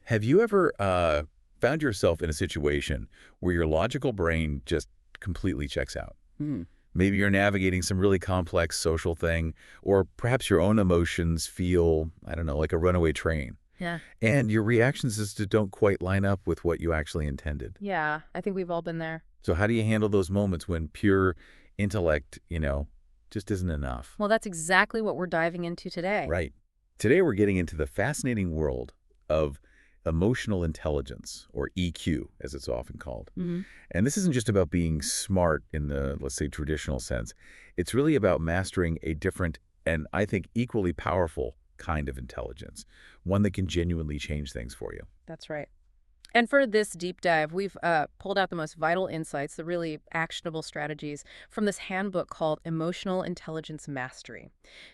Have you ever found yourself in a situation where your logical brain just completely checks out? Hmm. Maybe you're navigating some really complex social thing, or perhaps your own emotions feel, I don't know, like a runaway train. Yeah. And your reactions just don't quite line up with what you actually intended. Yeah, I think we've all been there. So how do you handle those moments when pure intellect, just isn't enough? Well, that's exactly what we're diving into today. Right. Today we're getting into the fascinating world of emotional intelligence, or EQ, as it's often called. Hmm. And this isn't just about being smart in the, let's say, traditional sense. It's really about mastering a different and, I think, equally powerful kind of intelligence, one that can genuinely change things for you. That's right. And for this deep dive, we've pulled out the most vital insights, the really actionable strategies from this handbook called Emotional Intelligence Mastery.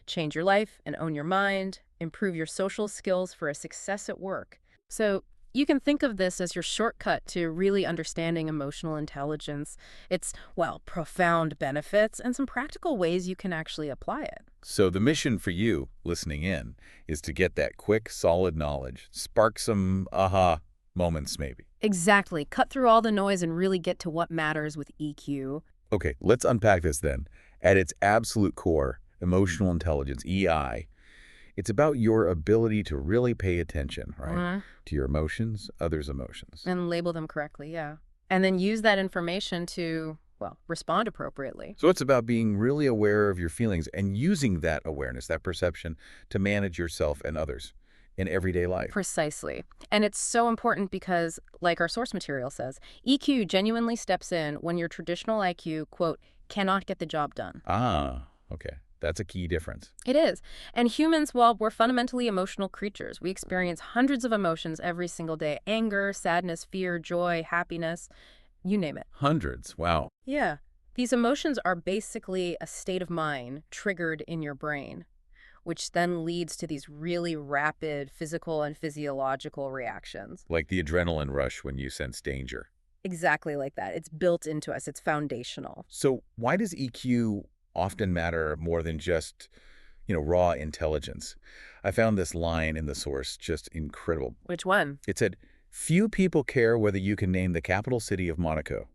Change your life and own your mind, improve your social skills for a success at work. So you can think of this as your shortcut to really understanding emotional intelligence. It's, well, profound benefits and some practical ways you can actually apply it. So the mission for you, listening in, is to get that quick, solid knowledge, spark some aha moments maybe. Exactly. Cut through all the noise and really get to what matters with EQ. Okay, let's unpack this then. At its absolute core, emotional intelligence, EI, it's about your ability to really pay attention, right? To your emotions, others' emotions. And label them correctly, yeah. And then use that information to, well, respond appropriately. So it's about being really aware of your feelings and using that awareness, that perception, to manage yourself and others in everyday life. Precisely. And it's so important because, like our source material says, EQ genuinely steps in when your traditional IQ, quote, cannot get the job done. Ah, okay. That's a key difference. It is. And humans, well, we're fundamentally emotional creatures. We experience hundreds of emotions every single day: anger, sadness, fear, joy, happiness, you name it. Hundreds, wow. Yeah. These emotions are basically a state of mind triggered in your brain, which then leads to these really rapid physical and physiological reactions. Like the adrenaline rush when you sense danger. Exactly like that. It's built into us. It's foundational. So why does EQ often matter more than just, raw intelligence? I found this line in the source just incredible. Which one? It said, "Few people care whether you can name the capital city of Monaco,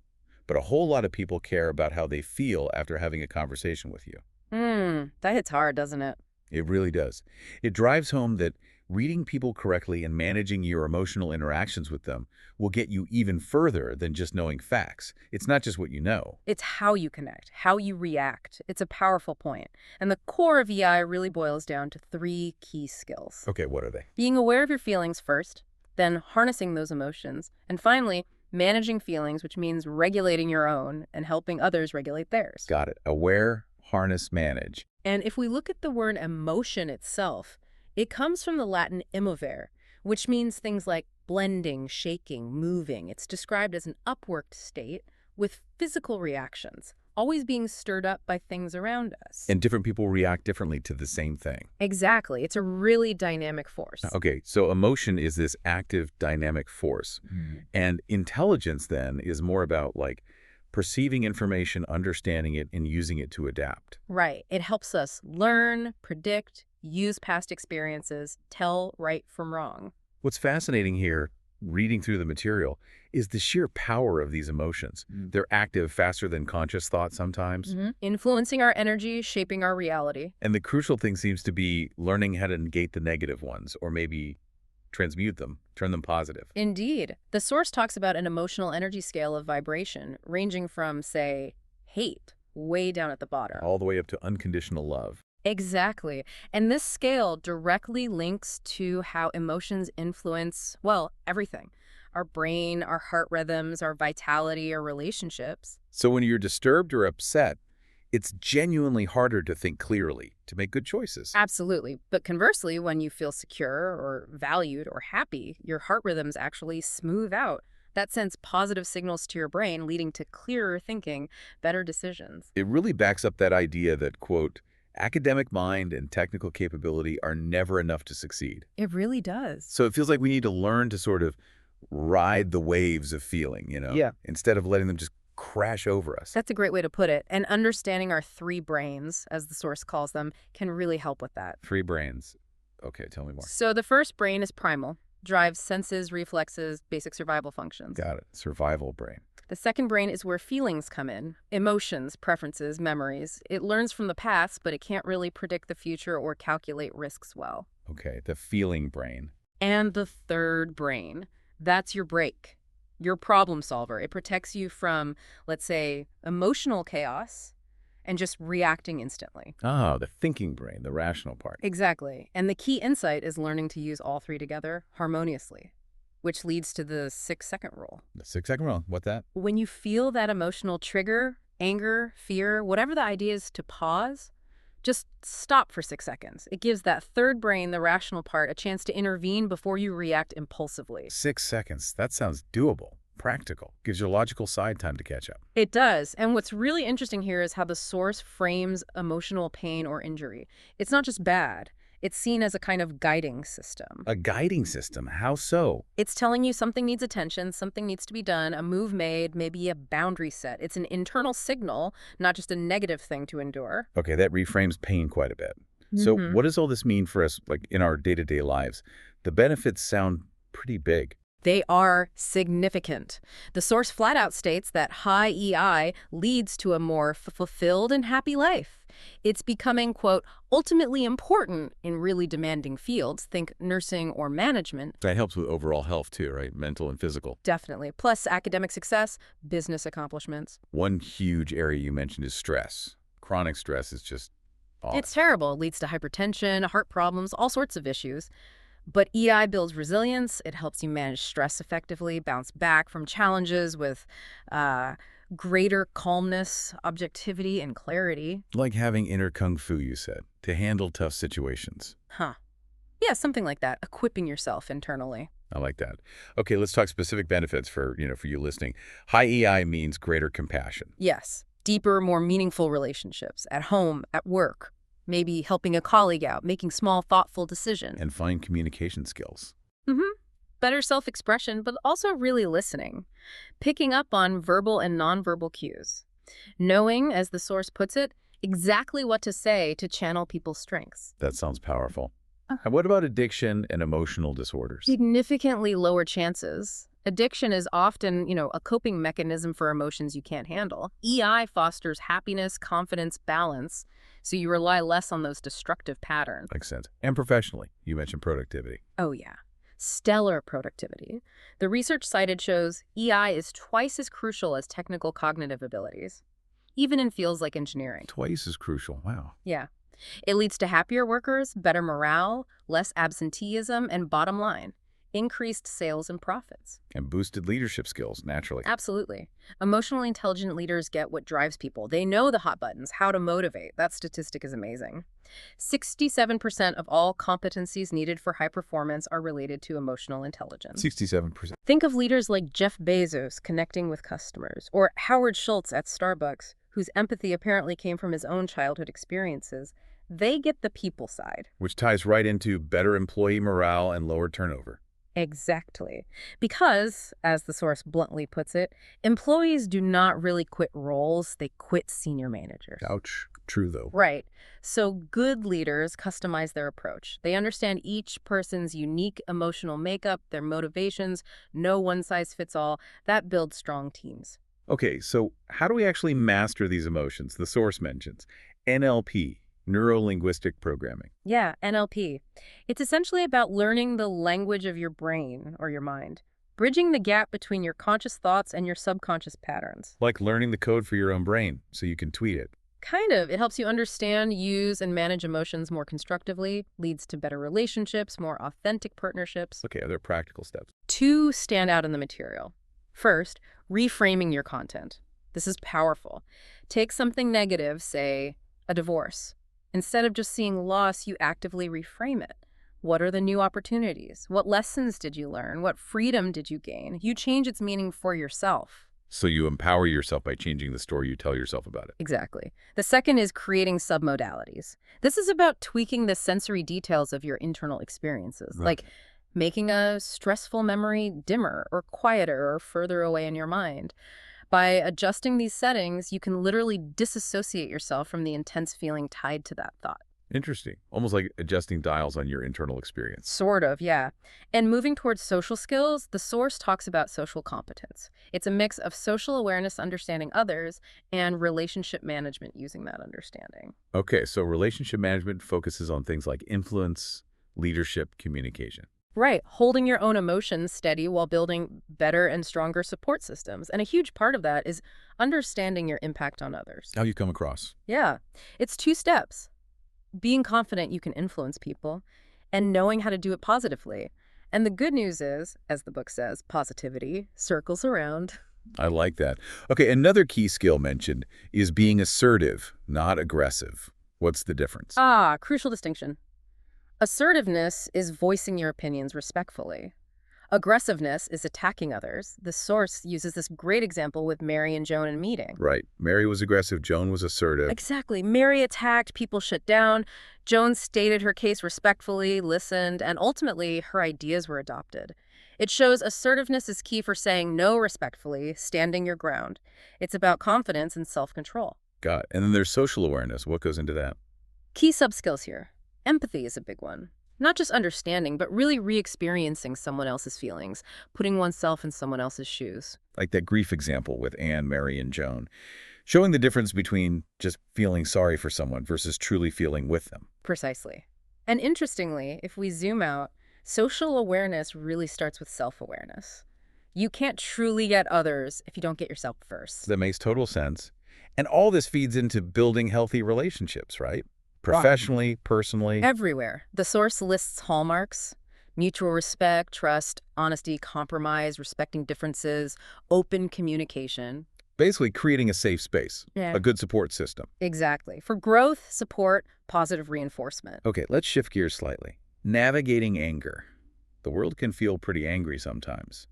but a whole lot of people care about how they feel after having a conversation with you." That hits hard, doesn't it? It really does. It drives home that reading people correctly and managing your emotional interactions with them will get you even further than just knowing facts. It's not just what you know. It's how you connect, how you react. It's a powerful point. And the core of EI really boils down to three key skills. Okay, what are they? Being aware of your feelings first, then harnessing those emotions, and finally, managing feelings, which means regulating your own and helping others regulate theirs. Got it. Aware, harness, manage. And if we look at the word emotion itself, it comes from the Latin immovere, which means things like blending, shaking, moving. It's described as an upworked state with physical reactions, always being stirred up by things around us. And different people react differently to the same thing. Exactly. It's a really dynamic force. Okay, so emotion is this active, dynamic force. And intelligence, then, is more about, perceiving information, understanding it, and using it to adapt. Right. It helps us learn, predict, use past experiences, tell right from wrong. What's fascinating here, reading through the material, is the sheer power of these emotions. They're active faster than conscious thought sometimes. Influencing our energy, shaping our reality. And the crucial thing seems to be learning how to negate the negative ones, or maybe transmute them, turn them positive. Indeed. The source talks about an emotional energy scale of vibration ranging from, say, hate, way down at the bottom. All the way up to unconditional love. Exactly. And this scale directly links to how emotions influence, well, everything. Our brain, our heart rhythms, our vitality, our relationships. So when you're disturbed or upset, it's genuinely harder to think clearly, to make good choices. Absolutely. But conversely, when you feel secure or valued or happy, your heart rhythms actually smooth out. That sends positive signals to your brain, leading to clearer thinking, better decisions. It really backs up that idea that, quote, academic mind and technical capability are never enough to succeed. It really does. So it feels like we need to learn to sort of ride the waves of feeling, Yeah. instead of letting them just crash over us. That's a great way to put it. And understanding our three brains, as the source calls them, can really help with that. Three brains. Okay, tell me more. So the first brain is primal. drives senses, reflexes, basic survival functions. Got it. Survival brain. The second brain is where feelings come in. Emotions, preferences, memories. It learns from the past, but it can't really predict the future or calculate risks well. Okay, the feeling brain. And the third brain, that's your brake, your problem solver. It protects you from, let's say, emotional chaos and just reacting instantly. Ah, the thinking brain, the rational part. Exactly. And the key insight is learning to use all three together harmoniously, which leads to the 6-second rule. The 6-second rule. What that? When you feel that emotional trigger, anger, fear, whatever the idea is, to pause, just stop for 6 seconds. It gives that third brain, the rational part, a chance to intervene before you react impulsively. 6 seconds. That sounds doable, practical. Gives your logical side time to catch up. It does. And what's really interesting here is how the source frames emotional pain or injury. It's not just bad. It's seen as a kind of guiding system. A guiding system. How so? It's telling you something needs attention, something needs to be done, a move made, maybe a boundary set. It's an internal signal, not just a negative thing to endure. Okay, that reframes pain quite a bit. So what does all this mean for us, like in our day-to-day lives? The benefits sound pretty big. They are significant. The source flat out states that high EI leads to a more fulfilled and happy life. It's becoming, quote, ultimately important in really demanding fields, think nursing or management. That helps with overall health too, right? Mental and physical. Definitely. Plus academic success, business accomplishments. One huge area you mentioned is stress. Chronic stress is just off. It's terrible. It leads to hypertension, heart problems, all sorts of issues. But EI builds resilience. It helps you manage stress effectively, bounce back from challenges with greater calmness, objectivity, and clarity. Like having inner kung fu, you said, to handle tough situations. Huh. Yeah, something like that. Equipping yourself internally. I like that. Okay, let's talk specific benefits for you listening. High EI means greater compassion. Yes. Deeper, more meaningful relationships at home, at work. Maybe helping a colleague out, making small, thoughtful decisions. And fine communication skills. Better self-expression, but also really listening. Picking up on verbal and nonverbal cues. Knowing, as the source puts it, exactly what to say to channel people's strengths. That sounds powerful. And what about addiction and emotional disorders? Significantly lower chances. Addiction is often, a coping mechanism for emotions you can't handle. EI fosters happiness, confidence, balance, so you rely less on those destructive patterns. Makes sense. And professionally, you mentioned productivity. Oh, yeah. Stellar productivity. The research cited shows EI is twice as crucial as technical cognitive abilities, even in fields like engineering. Twice as crucial. Wow. Yeah. It leads to happier workers, better morale, less absenteeism, and bottom line, increased sales and profits. And boosted leadership skills, naturally. Absolutely. Emotionally intelligent leaders get what drives people. They know the hot buttons, how to motivate. That statistic is amazing. 67% of all competencies needed for high performance are related to emotional intelligence. 67%. Think of leaders like Jeff Bezos connecting with customers, or Howard Schultz at Starbucks, whose empathy apparently came from his own childhood experiences. They get the people side. Which ties right into better employee morale and lower turnover. Exactly. Because, as the source bluntly puts it, employees do not really quit roles, they quit senior managers. Ouch. True, though. Right. So good leaders customize their approach. They understand each person's unique emotional makeup, their motivations, no one-size-fits-all. That builds strong teams. Okay, so how do we actually master these emotions? The source mentions NLP, neuro-linguistic programming. Yeah, NLP. It's essentially about learning the language of your brain or your mind, bridging the gap between your conscious thoughts and your subconscious patterns. Like learning the code for your own brain so you can tweak it. Kind of. It helps you understand, use, and manage emotions more constructively, leads to better relationships, more authentic partnerships. Okay, are there practical steps? 2 stand out in the material. First, reframing your content. This is powerful. Take something negative, say a divorce. Instead of just seeing loss, you actively reframe it. What are the new opportunities? What lessons did you learn? What freedom did you gain? You change its meaning for yourself. So you empower yourself by changing the story you tell yourself about it. Exactly. The second is creating submodalities. This is about tweaking the sensory details of your internal experiences, like making a stressful memory dimmer or quieter or further away in your mind. By adjusting these settings, you can literally disassociate yourself from the intense feeling tied to that thought. Interesting. Almost like adjusting dials on your internal experience. Sort of, yeah. And moving towards social skills, the source talks about social competence. It's a mix of social awareness, understanding others, and relationship management using that understanding. Okay, so relationship management focuses on things like influence, leadership, communication. Right, holding your own emotions steady while building better and stronger support systems. And a huge part of that is understanding your impact on others. How you come across. Yeah, it's two steps. Being confident you can influence people and knowing how to do it positively. And the good news is, as the book says, positivity circles around. I like that. Okay, another key skill mentioned is being assertive, not aggressive. What's the difference? Ah, crucial distinction. Assertiveness is voicing your opinions respectfully. Aggressiveness is attacking others. The source uses this great example with Mary and Joan in a meeting. Right. Mary was aggressive, Joan was assertive. Exactly. Mary attacked, people shut down. Joan stated her case respectfully, listened, and ultimately her ideas were adopted. It shows assertiveness is key for saying no respectfully, standing your ground. It's about confidence and self-control. Got it. And then there's social awareness. What goes into that? Key subskills here. Empathy is a big one. Not just understanding, but really re-experiencing someone else's feelings, putting oneself in someone else's shoes. Like that grief example with Anne, Mary, and Joan. Showing the difference between just feeling sorry for someone versus truly feeling with them. Precisely. And interestingly, if we zoom out, social awareness really starts with self-awareness. You can't truly get others if you don't get yourself first. That makes total sense. And all this feeds into building healthy relationships, right? Right. Professionally, personally. Everywhere. The source lists hallmarks: mutual respect, trust, honesty, compromise, respecting differences, open communication. Basically creating a safe space, Yeah. a good support system. Exactly. For growth, support, positive reinforcement. Okay, let's shift gears slightly. Navigating anger. The world can feel pretty angry sometimes.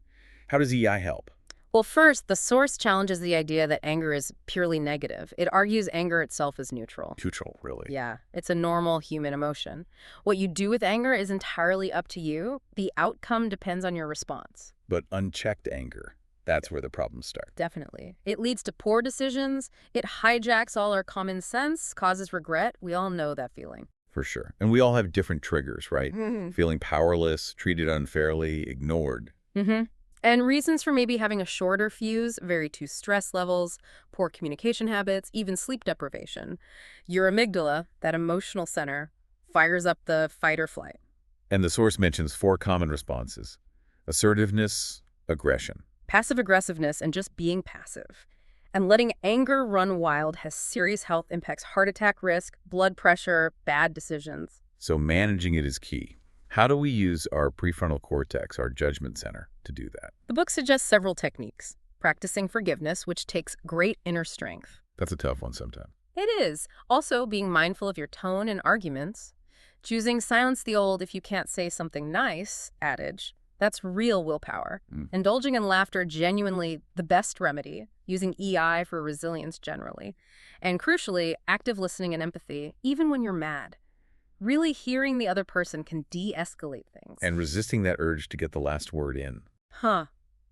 How does EI help? Well, first, the source challenges the idea that anger is purely negative. It argues anger itself is neutral. Neutral, really. Yeah, it's a normal human emotion. What you do with anger is entirely up to you. The outcome depends on your response. But unchecked anger, that's where the problems start. Definitely. It leads to poor decisions. It hijacks all our common sense, causes regret. We all know that feeling. For sure. And we all have different triggers, right? Mm-hmm. Feeling powerless, treated unfairly, ignored. Mm-hmm. And reasons for maybe having a shorter fuse vary to stress levels, poor communication habits, even sleep deprivation. Your amygdala, that emotional center, fires up the fight or flight. And the source mentions 4 common responses: assertiveness, aggression. Passive aggressiveness and just being passive. And letting anger run wild has serious health impacts: heart attack risk, blood pressure, bad decisions. So managing it is key. How do we use our prefrontal cortex, our judgment center, to do that? The book suggests several techniques. Practicing forgiveness, which takes great inner strength. That's a tough one sometimes. It is. Also, being mindful of your tone in arguments. Choosing silence the old "if you can't say something nice" adage. That's real willpower. Mm. Indulging in laughter, genuinely the best remedy. Using EI for resilience generally. And crucially, active listening and empathy, even when you're mad. Really hearing the other person can de-escalate things. And resisting that urge to get the last word in. Huh.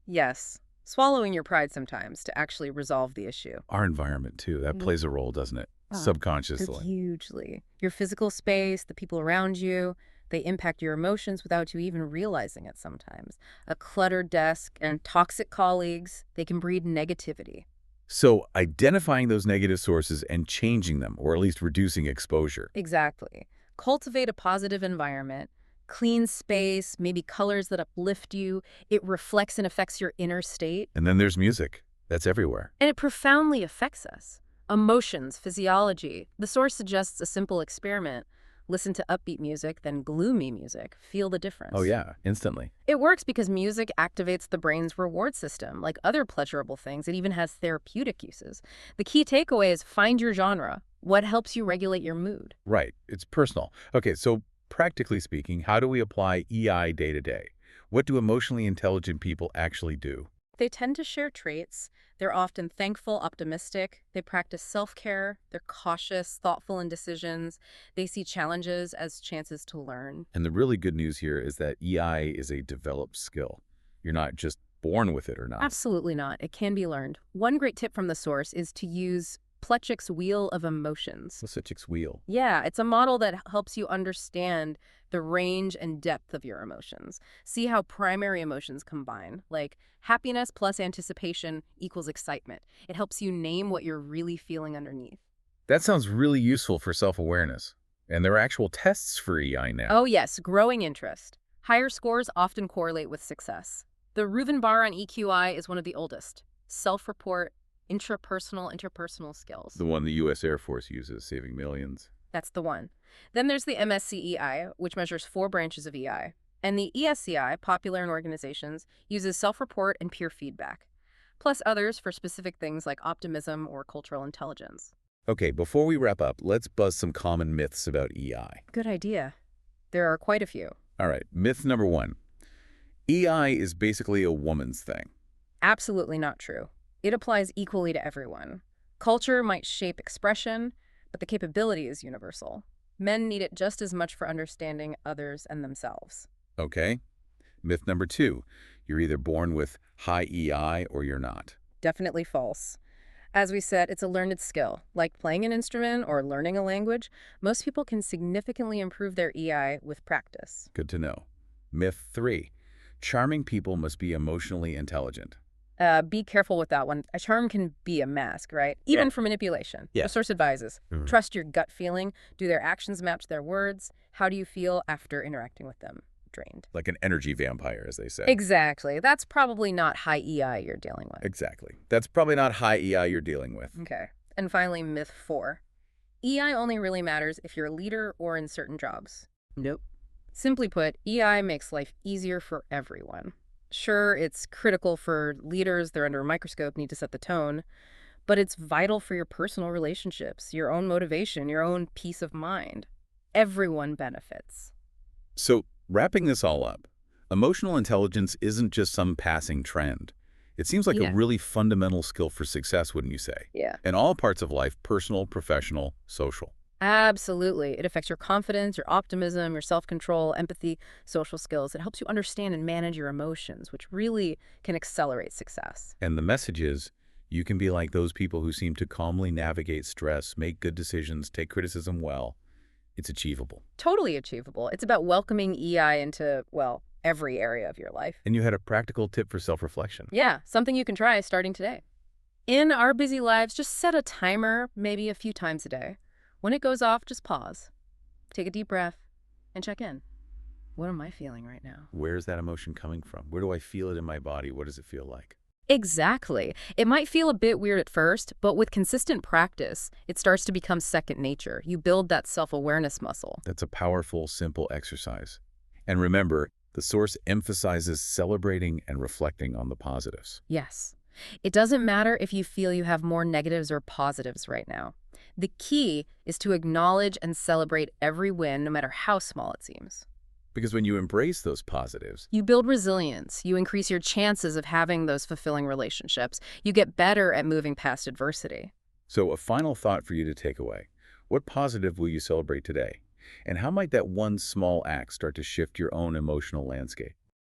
Yes. Swallowing your pride sometimes to actually resolve the issue. Our environment, too. That plays a role, doesn't it? Subconsciously. Hugely. Your physical space, the people around you, they impact your emotions without you even realizing it sometimes. A cluttered desk and toxic colleagues, they can breed negativity. So identifying those negative sources and changing them, or at least reducing exposure. Exactly. Cultivate a positive environment, clean space, maybe colors that uplift you. It reflects and affects your inner state. And then there's music. That's everywhere. And it profoundly affects us. Emotions, physiology. The source suggests a simple experiment. Listen to upbeat music, then gloomy music. Feel the difference. Oh, yeah, instantly. It works because music activates the brain's reward system. Like other pleasurable things, it even has therapeutic uses. The key takeaway is find your genre. What helps you regulate your mood? Right. It's personal. Okay, so practically speaking, how do we apply EI day to day? What do emotionally intelligent people actually do? They tend to share traits. They're often thankful, optimistic. They practice self-care. They're cautious, thoughtful in decisions. They see challenges as chances to learn. And the really good news here is that EI is a developed skill. You're not just born with it or not. Absolutely not. It can be learned. One great tip from the source is to use Plutchik's Wheel of Emotions. Lysichik's wheel. Yeah, it's a model that helps you understand the range and depth of your emotions. See how primary emotions combine, like happiness plus anticipation equals excitement. It helps you name what you're really feeling underneath. That sounds really useful for self-awareness. And there are actual tests for EI now. Oh, yes, growing interest. Higher scores often correlate with success. The Reuven bar on EQI is one of the oldest. Self-report, interpersonal skills. The one the U.S. Air Force uses, saving millions. That's the one. Then there's the MSCEI, which measures 4 branches of EI. And the ESCI, popular in organizations, uses self-report and peer feedback, plus others for specific things like optimism or cultural intelligence. Okay, before we wrap up, let's buzz some common myths about EI. Good idea. There are quite a few. All right, myth number 1. EI is basically a woman's thing. Absolutely not true. It applies equally to everyone. Culture might shape expression, but the capability is universal. Men need it just as much for understanding others and themselves. Okay. Myth number 2. You're either born with high EI or you're not. Definitely false. As we said, it's a learned skill. Like playing an instrument or learning a language, most people can significantly improve their EI with practice. Good to know. Myth 3. Charming people must be emotionally intelligent. Be careful with that one. A charm can be a mask, right? Even for manipulation. Yeah. The source advises, trust your gut feeling. Do their actions match their words? How do you feel after interacting with them? Drained. Like an energy vampire, as they say. Exactly. That's probably not high EI you're dealing with. Exactly. That's probably not high EI you're dealing with. Okay. And finally, myth 4. EI only really matters if you're a leader or in certain jobs. Nope. Simply put, EI makes life easier for everyone. Sure, it's critical for leaders, they're under a microscope, need to set the tone, but it's vital for your personal relationships, your own motivation, your own peace of mind. Everyone benefits. So, wrapping this all up, emotional intelligence isn't just some passing trend. It seems like Yeah. a really fundamental skill for success, wouldn't you say? Yeah. In all parts of life, personal, professional, social. Absolutely. It affects your confidence, your optimism, your self-control, empathy, social skills. It helps you understand and manage your emotions, which really can accelerate success. And the message is, you can be like those people who seem to calmly navigate stress, make good decisions, take criticism well. It's achievable. Totally achievable. It's about welcoming EI into, well, every area of your life. And you had a practical tip for self-reflection. Yeah, something you can try starting today. In our busy lives, just set a timer, maybe a few times a day. When it goes off, just pause, take a deep breath, and check in. What am I feeling right now? Where's that emotion coming from? Where do I feel it in my body? What does it feel like? Exactly. It might feel a bit weird at first, but with consistent practice, it starts to become second nature. You build that self-awareness muscle. That's a powerful, simple exercise. And remember, the source emphasizes celebrating and reflecting on the positives. Yes. It doesn't matter if you feel you have more negatives or positives right now. The key is to acknowledge and celebrate every win, no matter how small it seems. Because when you embrace those positives, You build resilience. You increase your chances of having those fulfilling relationships. You get better at moving past adversity. so a final thought for you to take away. What positive will you celebrate today? And how might that one small act start to shift your own emotional landscape?